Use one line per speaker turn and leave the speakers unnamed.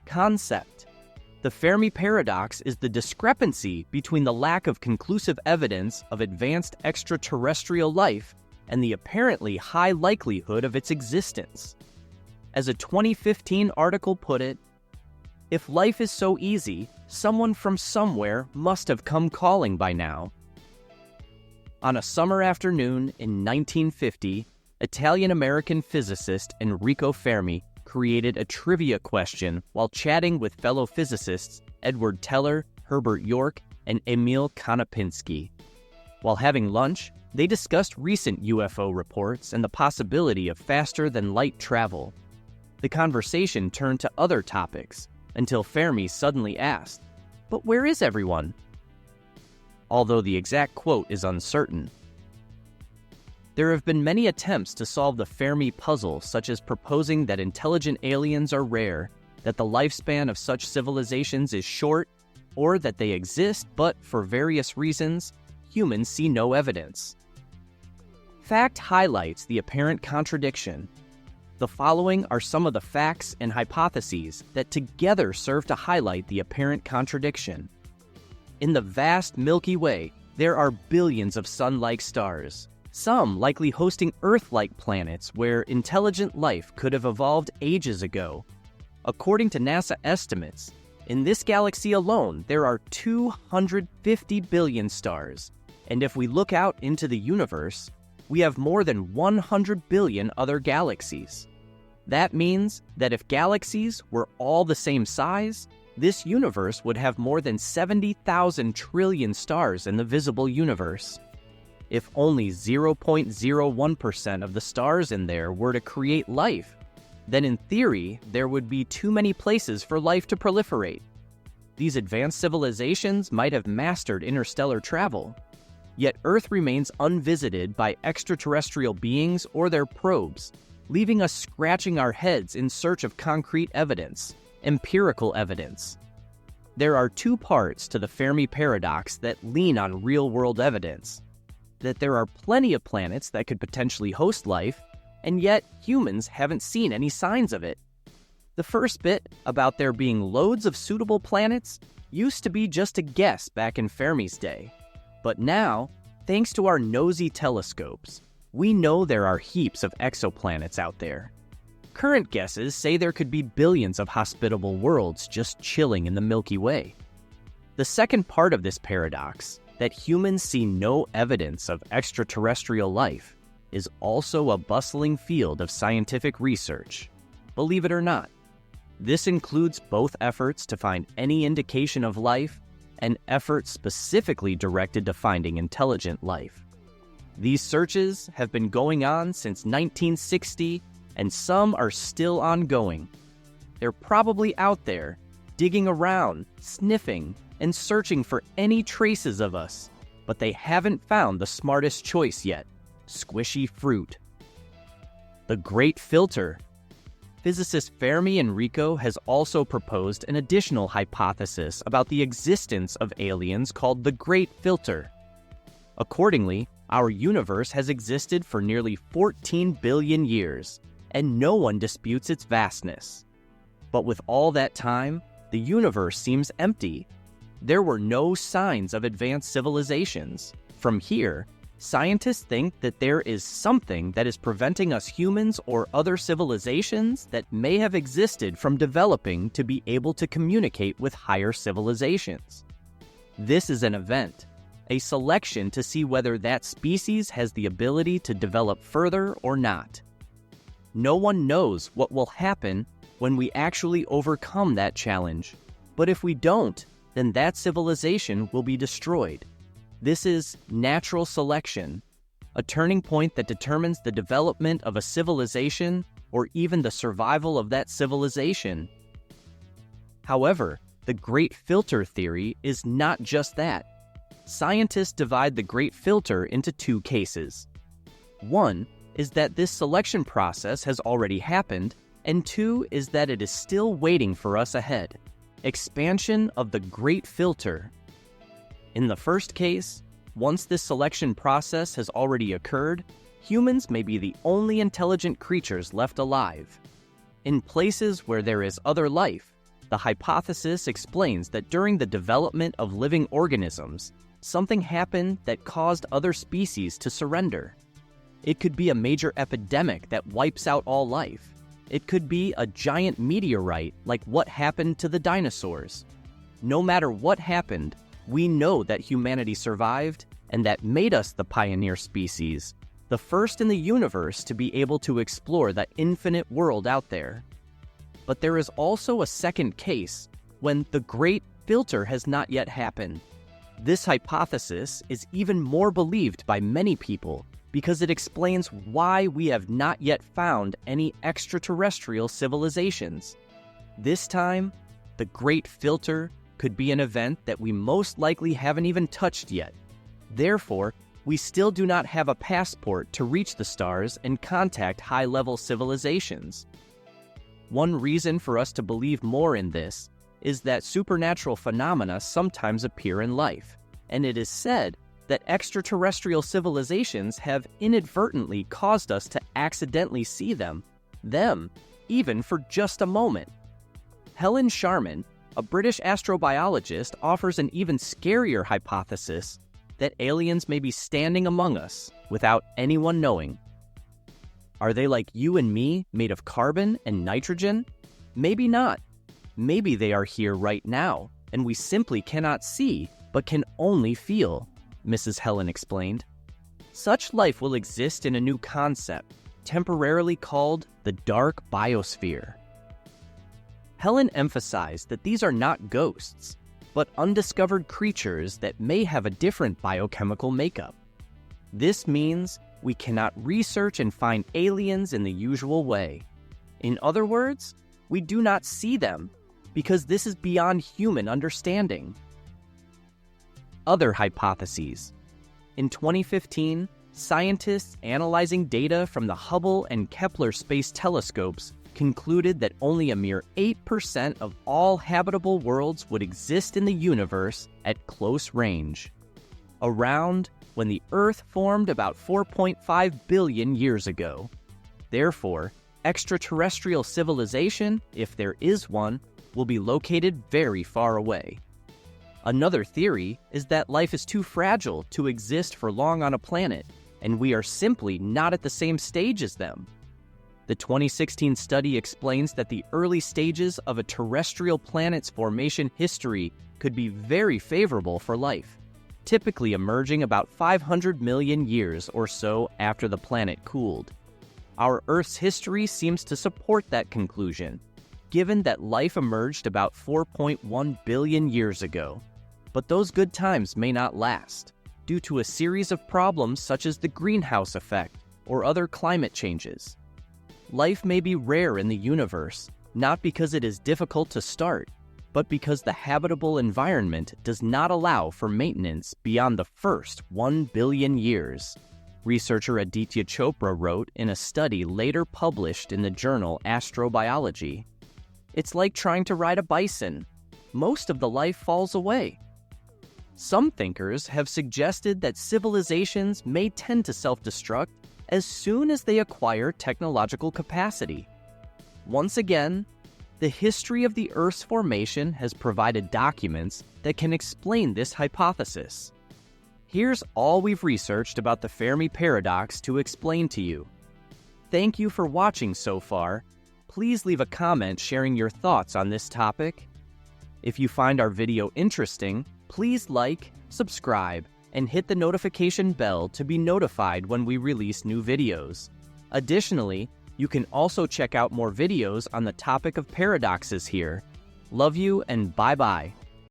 Concept. The Fermi paradox is the discrepancy between the lack of conclusive evidence of advanced extraterrestrial life and the apparently high likelihood of its existence. As a 2015 article put it, "If life is so easy, someone from somewhere must have come calling by now." On a summer afternoon in 1950, Italian-American physicist Enrico Fermi created a trivia question while chatting with fellow physicists Edward Teller, Herbert York, and Emil Konopinski. While having lunch, they discussed recent UFO reports and the possibility of faster-than-light travel. The conversation turned to other topics, until Fermi suddenly asked, "But where is everyone?" Although the exact quote is uncertain. There have been many attempts to solve the Fermi puzzle, such as proposing that intelligent aliens are rare, that the lifespan of such civilizations is short, or that they exist but, for various reasons, humans see no evidence. Fact highlights the apparent contradiction. The following are some of the facts and hypotheses that together serve to highlight the apparent contradiction. In the vast Milky Way, there are billions of sun-like stars, some likely hosting Earth-like planets where intelligent life could have evolved ages ago. According to NASA estimates, in this galaxy alone, there are 250 billion stars, and if we look out into the universe, we have more than 100 billion other galaxies. That means that if galaxies were all the same size, this universe would have more than 70,000 trillion stars in the visible universe. If only 0.01% of the stars in there were to create life, then in theory, there would be too many places for life to proliferate. These advanced civilizations might have mastered interstellar travel, yet Earth remains unvisited by extraterrestrial beings or their probes, leaving us scratching our heads in search of concrete evidence, empirical evidence. There are two parts to the Fermi paradox that lean on real-world evidence: that there are plenty of planets that could potentially host life, and yet humans haven't seen any signs of it. The first bit, about there being loads of suitable planets, used to be just a guess back in Fermi's day. But now, thanks to our nosy telescopes, we know there are heaps of exoplanets out there. Current guesses say there could be billions of hospitable worlds just chilling in the Milky Way. The second part of this paradox, that humans see no evidence of extraterrestrial life, is also a bustling field of scientific research. Believe it or not, this includes both efforts to find any indication of life and efforts specifically directed to finding intelligent life. These searches have been going on since 1960, and some are still ongoing. They're probably out there, digging around, sniffing, and searching for any traces of us, but they haven't found the smartest choice yet: squishy fruit. The Great Filter. Physicist Fermi Enrico has also proposed an additional hypothesis about the existence of aliens called the Great Filter. Accordingly, our universe has existed for nearly 14 billion years, and no one disputes its vastness. But with all that time, the universe seems empty. There were no signs of advanced civilizations. From here, scientists think that there is something that is preventing us humans or other civilizations that may have existed from developing to be able to communicate with higher civilizations. This is an event, a selection to see whether that species has the ability to develop further or not. No one knows what will happen when we actually overcome that challenge, but if we don't, then that civilization will be destroyed. This is natural selection, a turning point that determines the development of a civilization or even the survival of that civilization. However, the Great Filter theory is not just that. Scientists divide the Great Filter into two cases. One is that this selection process has already happened, and two is that it is still waiting for us ahead. Expansion of the Great Filter. In the first case, once this selection process has already occurred, humans may be the only intelligent creatures left alive. In places where there is other life, The hypothesis explains that during the development of living organisms, something happened that caused other species to surrender. It could be a major epidemic that wipes out all life. It could be a giant meteorite like what happened to the dinosaurs. No matter what happened, we know that humanity survived, and that made us the pioneer species, the first in the universe to be able to explore the infinite world out there. But there is also a second case, when the great filter has not yet happened. This hypothesis is even more believed by many people because it explains why we have not yet found any extraterrestrial civilizations. This time, the great filter could be an event that we most likely haven't even touched yet. Therefore, we still do not have a passport to reach the stars and contact high-level civilizations. One reason for us to believe more in this is that supernatural phenomena sometimes appear in life, and it is said that extraterrestrial civilizations have inadvertently caused us to accidentally see them, even for just a moment. Helen Sharman, a British astrobiologist, offers an even scarier hypothesis that aliens may be standing among us without anyone knowing. Are they like you and me, made of carbon and nitrogen? Maybe not. Maybe they are here right now, and we simply cannot see, but can only feel, Mrs. Helen explained. Such life will exist in a new concept, temporarily called the dark biosphere. Helen emphasized that these are not ghosts, but undiscovered creatures that may have a different biochemical makeup. This means we cannot research and find aliens in the usual way. In other words, we do not see them, because this is beyond human understanding. Other hypotheses. In 2015, scientists analyzing data from the Hubble and Kepler space telescopes concluded that only a mere 8% of all habitable worlds would exist in the universe at close range, around when the Earth formed about 4.5 billion years ago. Therefore, extraterrestrial civilization, if there is one, will be located very far away. Another theory is that life is too fragile to exist for long on a planet, and we are simply not at the same stage as them. The 2016 study explains that the early stages of a terrestrial planet's formation history could be very favorable for life, typically emerging about 500 million years or so after the planet cooled. Our Earth's history seems to support that conclusion, given that life emerged about 4.1 billion years ago. But those good times may not last, due to a series of problems such as the greenhouse effect or other climate changes. Life may be rare in the universe, not because it is difficult to start, but because the habitable environment does not allow for maintenance beyond the first 1 billion years, researcher Aditya Chopra wrote in a study later published in the journal Astrobiology. It's like trying to ride a bison. Most of the life falls away. Some thinkers have suggested that civilizations may tend to self-destruct as soon as they acquire technological capacity. Once again, the history of the Earth's formation has provided documents that can explain this hypothesis. Here's all we've researched about the Fermi paradox to explain to you. Thank you for watching so far. Please leave a comment sharing your thoughts on this topic. If you find our video interesting, please like, subscribe, and hit the notification bell to be notified when we release new videos. Additionally, you can also check out more videos on the topic of paradoxes here. Love you and bye-bye.